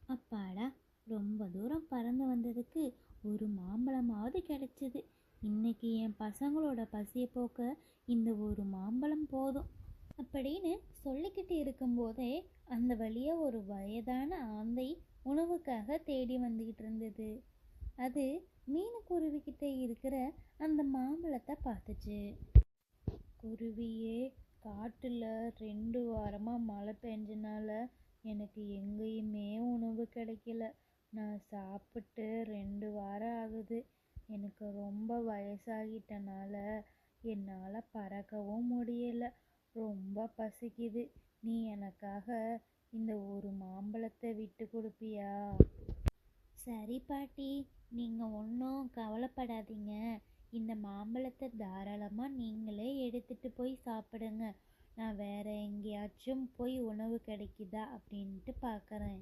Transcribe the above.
அப்பாடா! ரொம்ப தூரம் பறந்து வந்ததுக்கு ஒரு மாம்பழமாவது கிடைச்சது. இன்னைக்கு என் பசங்களோட பசியை போக்க இந்த ஒரு மாம்பழம் போதும் அப்படின்னு சொல்லிக்கிட்டு இருக்கும்போதே அந்த வழியா ஒரு வயதான ஆந்தை உணவுக்காக தேடி வந்துக்கிட்டு இருந்தது. அது மீனுக்குருவிக்கிட்ட இருக்கிற அந்த மாம்பழத்தை பார்த்துச்சு. குருவியே, காட்டுல 2 வாரமா மழை பெஞ்சனால எனக்கு எங்கேயுமே உணவு கிடைக்கல. நான் சாப்பிட்டு 2 வாரம் ஆகுது. எனக்கு ரொம்ப வயசாகிட்டனால என்னால் பறக்கவும் முடியல. ரொம்ப பசிக்குது. நீ எனக்காக இந்த ஒரு மாம்பழத்தை விட்டு கொடுப்பியா? சரி பாட்டி, நீங்கள் ஒன்றும் கவலைப்படாதீங்க. இந்த மாம்பழத்தை தாராளமாக நீங்களே எடுத்துட்டு போய் சாப்பிடுங்க. நான் வேற எங்கேயாச்சும் போய் உணவு கிடைக்குதா அப்படின்ட்டு பார்க்குறேன்.